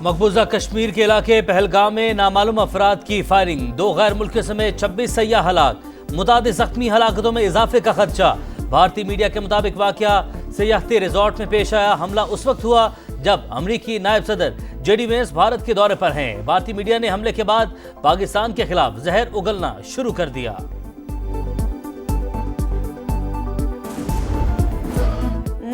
मकबूजा कश्मीर के इलाके पहलगाम में नामालूम अफराद की फायरिंग, 2 गैर मुल्की समेत 26 सयाह हलाक, मुतादिद जख्मी, हलाकतों में इजाफे का खदशा। भारतीय मीडिया के मुताबिक वाकया सियाहती रिजॉर्ट में पेश आया। हमला उस वक्त हुआ जब अमरीकी नायब सदर जेडी वेंस भारत के दौरे पर हैं। भारतीय मीडिया ने हमले के बाद पाकिस्तान के खिलाफ जहर उगलना शुरू कर दिया।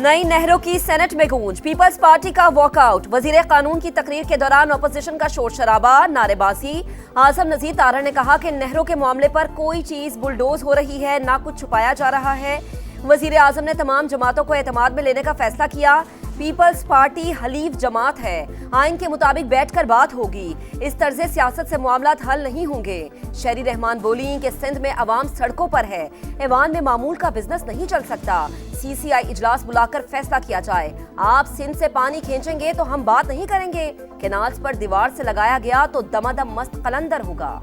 नई नहरों की सेनेट में गूंज, पीपल्स पार्टी का वॉकआउट, वजीर कानून की तकरीर के दौरान ऑपोजिशन का शोर शराबा, नारेबाजी। आजम नजीर तारा ने कहा कि नहरों के मामले पर कोई चीज बुलडोज हो रही है, ना कुछ छुपाया जा रहा है। वजीर आजम ने तमाम जमातों को एतमाद में लेने का फैसला किया। पीपल्स पार्टी हलीफ जमात है, आइन के मुताबिक बैठकर बात होगी, इस तर्ज सियासत से मामलात हल नहीं होंगे। शहरी रहमान बोली कि सिंध में अवाम सड़कों पर है, ऐवान में मामूल का बिजनेस नहीं चल सकता। सीसीआई इजलास बुलाकर फैसला किया जाए। आप सिंध से पानी खींचेंगे तो हम बात नहीं करेंगे। कैनाल्स पर दीवार से लगाया गया तो दमादम मस्त कलंदर होगा।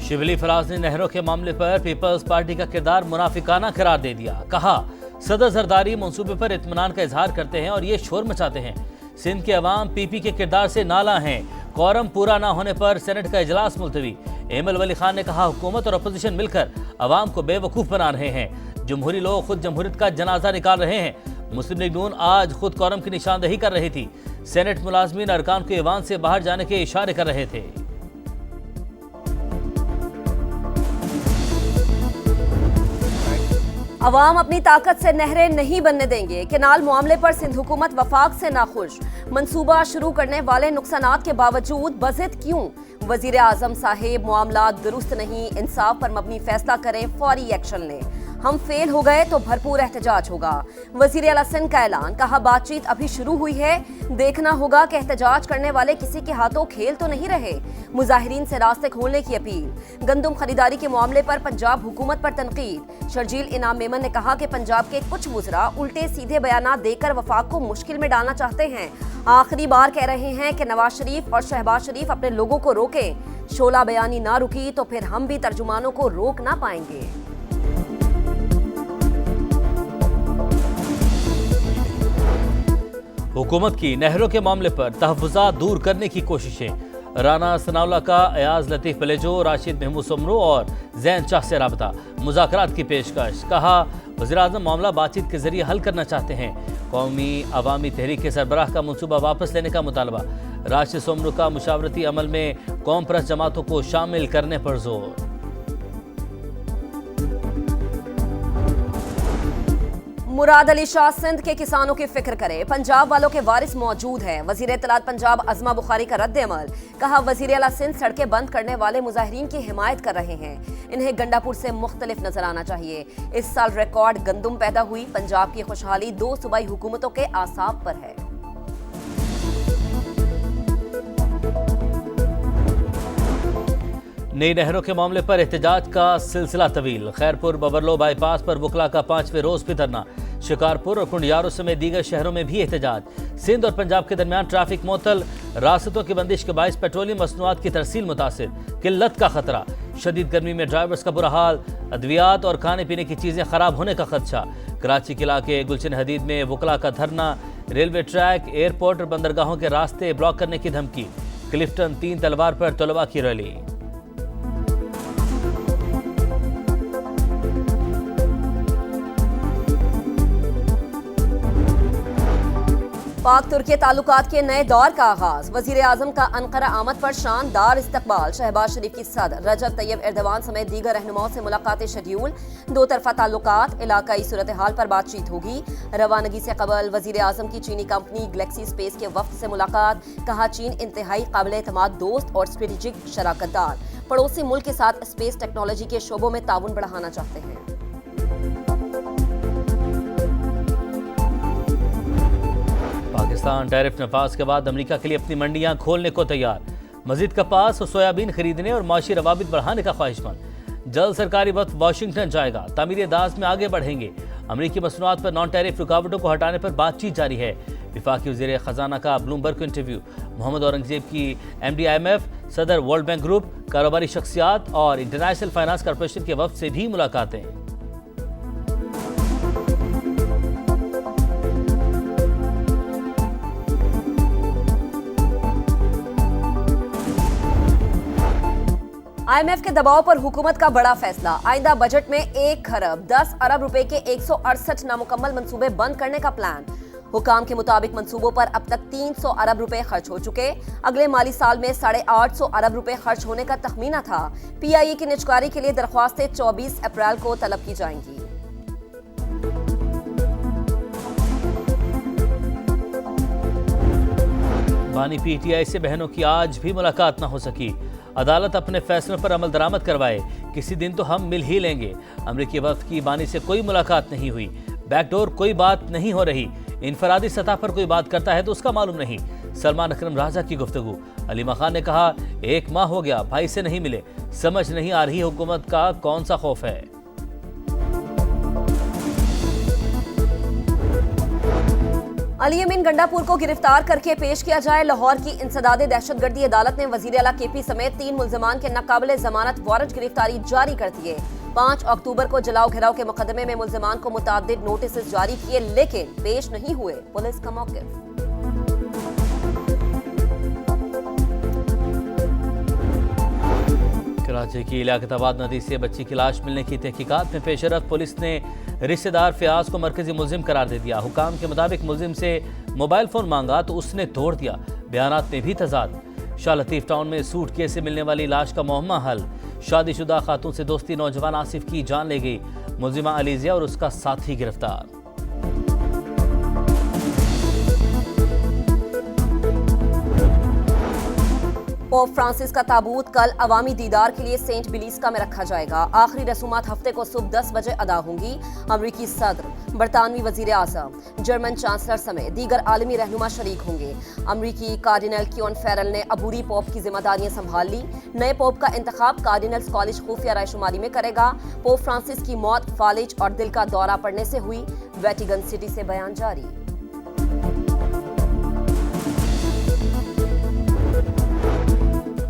शिबली फराज ने नहरों के मामले पर पीपल्स पार्टी का किरदार मुनाफिकाना करार दे दिया। कहा, सदर जरदारी मंसूबे पर इत्मीनान का इजहार करते हैं और ये शोर मचाते हैं। सिंध के अवाम पीपी के किरदार से नाला हैं। कोरम पूरा ना होने पर सेनेट का इजलास मुलतवी। एमएल वली खान ने कहा, हुकूमत और अपोजिशन मिलकर अवाम को बेवकूफ बना रहे हैं। जमहूरी लोग खुद जमहूरियत का जनाजा निकाल रहे हैं। मुस्लिम लीग नून आज खुद कोरम की निशानदेही कर रही थी। सेनेट मुलाजमीन अरकान को ईवान से बाहर जाने के इशारे कर रहे थे। अवाम अपनी ताकत से नहरें नहीं बनने देंगे। केनाल मामले पर सिंध हुकूमत वफाक से नाखुश। मंसूबा शुरू करने वाले नुकसानात के बावजूद बज़िद क्यों? वजीर आजम साहेब, मामला दुरुस्त नहीं, इंसाफ पर मबनी फैसला करें, फौरी एक्शन लें। हम फेल हो गए तो भरपूर एहतजाज होगा। वजीर आला सिंध का ऐलान। कहा, बातचीत अभी शुरू हुई है, देखना होगा कि एहतजाज करने वाले किसी के हाथों खेल तो नहीं रहे। मुजाहिरीन से रास्ते खोलने की अपील। गंदम खरीदारी के मामले पर पंजाब हुकूमत पर तनकीद। शर्जील इनाम मेमन ने कहा कि पंजाब के कुछ वुज़रा उल्टे सीधे बयानात देकर वफाक को मुश्किल में डालना चाहते हैं। आखिरी बार कह रहे हैं कि नवाज शरीफ और शहबाज शरीफ अपने लोगों को रोकें। शोला बयानी ना रुकी तो फिर हम भी तर्जुमानों को रोक ना पाएंगे। हुकूमत की नहरों के मामले पर तहफ़्फ़ुज़ात दूर करने की कोशिशें। राना सनाउल्लाह का अयाज लतीफ़ पलेजो, राशिद महमूद समरो और जैन शाह से राबता, मुज़ाकरात की पेशकश। कहा, वज़ीर-ए-आज़म मामला बातचीत के जरिए हल करना चाहते हैं। कौमी अवामी तहरीक के सरबराह का मनसूबा वापस लेने का मुतालबा। राशिद समरो का मुशावरती अमल में कौम परस्त जमातों को शामिल करने पर जोर। मुराद अली शाह सिंध के किसानों की फिक्र करे, पंजाब वालों के वारिस मौजूद हैं। वजीर इत्तलात पंजाब अज़मा बुखारी का रद्द अमल। कहा, वजीर आला सिंध सड़कें बंद करने वाले मुजाहिरीन की हिमायत कर रहे हैं। इन्हें गंडापुर से मुख्तलिफ नजर आना चाहिए। इस साल रिकॉर्ड गंदम पैदा हुई। पंजाब की खुशहाली 2 सूबाई हुकूमतों के आसाब पर है। नई नहरों के मामले पर एहतजाज का सिलसिला तवील। खैरपुर बबरलो बाईपास पर वकला का 5वें रोज भी धरना। शिकारपुर और कुंडियारों समेत दीगर शहरों में भी एहतजाज। सिंध और पंजाब के दरमियान ट्रैफिक मुअत्तल। रास्तों की बंदिश के बायस पेट्रोलियम मसनूआत की तरसील मुतासिर। किल्लत का खतरा। शदीद गर्मी में ड्राइवर्स का बुरा हाल। अद्वियात और खाने पीने की चीजें खराब होने का खदशा। कराची के इलाके गुलशन हदीद में वकला का धरना। रेलवे ट्रैक, एयरपोर्ट और बंदरगाहों के रास्ते ब्लॉक करने की धमकी। क्लिफ्टन 3 तलवार पर तलबा की रैली। पाक तुर्की ताल्लुकात के नए दौर का आगाज। वजीर आजम का अनकरा आमद पर शानदार इस्तकबाल। शहबाज शरीफ की सदर रजब तैयब एर्दवान समेत दीगर रहनुमाओं से मुलाकातें शेड्यूल। 2 तरफा ताल्लुकात, इलाकाई सूरत हाल पर बातचीत होगी। रवानगी से कबल वजीर आजम की चीनी कंपनी गैलेक्सी स्पेस के वफ्द से मुलाकात। कहा, चीन इंतहाई काबिल एतमाद दोस्त और स्ट्रेटेजिक शराकतदार। पड़ोसी मुल्क के साथ स्पेस टेक्नोलॉजी के शोबों में ताउन बढ़ाना चाहते हैं। पाकिस्तान टैरिफ नफाज के बाद अमेरिका के लिए अपनी मंडियां खोलने को तैयार। मजीद कपास और सोयाबीन खरीदने और माशी रवाबित बढ़ाने का ख्वाहिशमंद। जल्द सरकारी वक्त वाशिंगटन जाएगा। तामीर दास में आगे बढ़ेंगे। अमेरिकी मसनूआत पर नॉन टैरिफ रुकावटों को हटाने पर बातचीत जारी है। विफाकी वज़ीर खजाना का ब्लूमबर्ग को इंटरव्यू। मोहम्मद औरंगजेब की MD IMF, सदर वर्ल्ड बैंक ग्रुप, कारोबारी शख्सियात और इंटरनेशनल फाइनेंस कॉरपोरेशन के वफ्द से भी मुलाकातें। आईएमएफ के दबाव पर हुकूमत का बड़ा फैसला। आइंदा बजट में 1 खरब 10 अरब रुपए के 168 नामुकम्मल मंसूबे बंद करने का प्लान। हुकाम के मुताबिक मंसूबों पर अब तक 300 अरब रुपए खर्च हो चुके। अगले माली साल में 850 अरब रुपए खर्च होने का तखमीना था। पीआईए की निजकारी के लिए दरख्वास्तें 24 अप्रैल को तलब की जाएंगी। बानी पीटीआई से बहनों की आज भी मुलाकात न हो सकी। अदालत अपने फैसलों पर अमल दरामद करवाए, किसी दिन तो हम मिल ही लेंगे। अमरीकी वफ्द की बानी से कोई मुलाकात नहीं हुई। बैकडोर कोई बात नहीं हो रही। इनफरादी सतह पर कोई बात करता है तो उसका मालूम नहीं। सलमान अकरम राजा की गुफ्तगू। अलीमा खान ने कहा 1 माह हो गया भाई से नहीं मिले, समझ नहीं आ रही हुकूमत का कौन सा खौफ है। अली अमीन गंडापुर को गिरफ्तार करके पेश किया जाए। लाहौर की इंसदादे दहशतगर्दी अदालत ने वजीर आला केपी समेत 3 मुल्जमान के नाकाबिले जमानत वारंट गिरफ्तारी जारी कर दिए। 5 अक्टूबर को जलाओ घेराव के मुकदमे में मुल्जमान को मुताद्दिद नोटिस जारी किए, लेकिन पेश नहीं हुए। पुलिस का मौक़िफ़। कराची की लियाकताबाद नदी से बच्ची की लाश मिलने की तहकीकात में पेशरफ। पुलिस ने रिश्तेदार फयाज को मरकजी मुलजिम करार दे दिया। हुकाम के मुताबिक मुलजिम से मोबाइल फोन मांगा तो उसने तोड़ दिया। बयानात में भी तजाद। शाह लतीफ टाउन में सूटकेस से मिलने वाली लाश का मुअम्मा हल। शादीशुदा खातून से दोस्ती नौजवान आसिफ की जान ले गई। मुलजिमा अलीजिया और उसका साथी गिरफ्तार। पोप फ्रांसिस का ताबूत कल अवामी दीदार के लिए सेंट बिलीस्का में रखा जाएगा। आखिरी रसूमात हफ्ते को सुबह 10 बजे अदा होंगी। अमरीकी सदर, बरतानवी वजीर आज़म, जर्मन चांसलर समेत दीगर आलमी रहनुमा शरीक होंगे। अमरीकी कार्डिनल क्योन फेरल ने अबूरी पोप की जिम्मेदारियां संभाल ली। नए पोप का इंतखाब कार्डिनल्स कॉलेज खुफिया रायशुमारी में करेगा। पोप फ्रांसिस की मौत फालिज और दिल का दौरा पड़ने से हुई। वेटिकन सिटी से बयान जारी।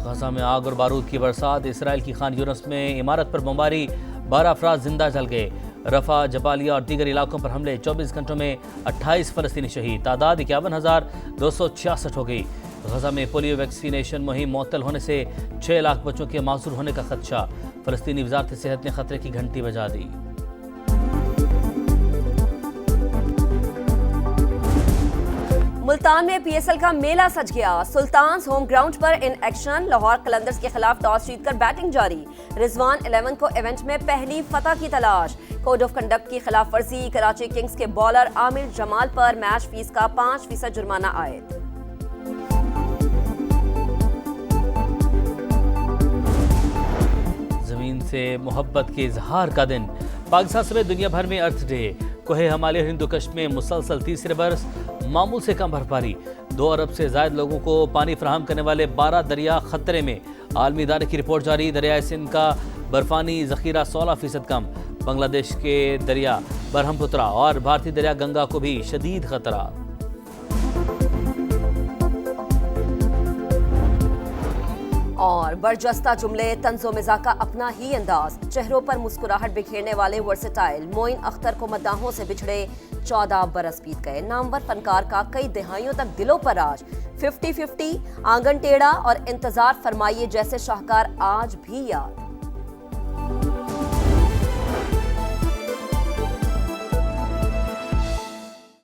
गजा में आग और बारूद की बरसात। इसराइल की खान यूनस में इमारत पर बमबारी, 12 अफराद जिंदा जल गए। रफा, जबालिया और दीगर इलाकों पर हमले। 24 घंटों में 28 फलस्तीनी शहीद। तादाद 51,266 हो गई। गजा में पोलियो वैक्सीनेशन मुहिम मुअत्तल होने से 6 लाख बच्चों के मासूर होने का खदशा। फलस्तीनी वजारत सेहत ने खतरे की घंटी बजा दी। मुल्तान में पीएसएल का मेला सज गया। सुल्तान्स होम ग्राउंड पर इन एक्शन। लाहौर कलंदर्स के खिलाफ टॉस जीतकर बैटिंग जारी। रिजवान 11 को इवेंट में पहली फतह की तलाश। कोड ऑफ कंडक्ट की खिलाफ वर्जी। कराची किंग्स के बॉलर आमिर जमाल पर मैच फीस का 5% जुर्माना आयद। जमीन से मोहब्बत के इजहार का दिन। पाकिस्तान समेत दुनिया भर में अर्थ डे। कोहे हिमालय हिंदू कश में मुसलसल तीसरे बरस मामूल से कम बर्फबारी। 2 अरब से ज्यादा लोगों को पानी फराहम करने वाले 12 दरिया खतरे में। आलमी इदारे की रिपोर्ट जारी। दरियाए सिंध का बर्फानी जखीरा 16% कम। बांग्लादेश के दरिया बरहमपुत्रा और भारतीय दरिया गंगा को भी शदीद खतरा। और बरजस्ता जुमले, तंज़ो मिज़ा का अपना ही अंदाज। चेहरों पर मुस्कुराहट बिखेरने वाले वर्सेटाइल मोइन अख्तर को मद्दाहों से बिछड़े 14 बरस बीत गए। नामवर फनकार का कई दहाइयों तक दिलों पर राज। 50-50, आंगन टेढ़ा और इंतजार फरमाइए जैसे शाहकार आज भी याद।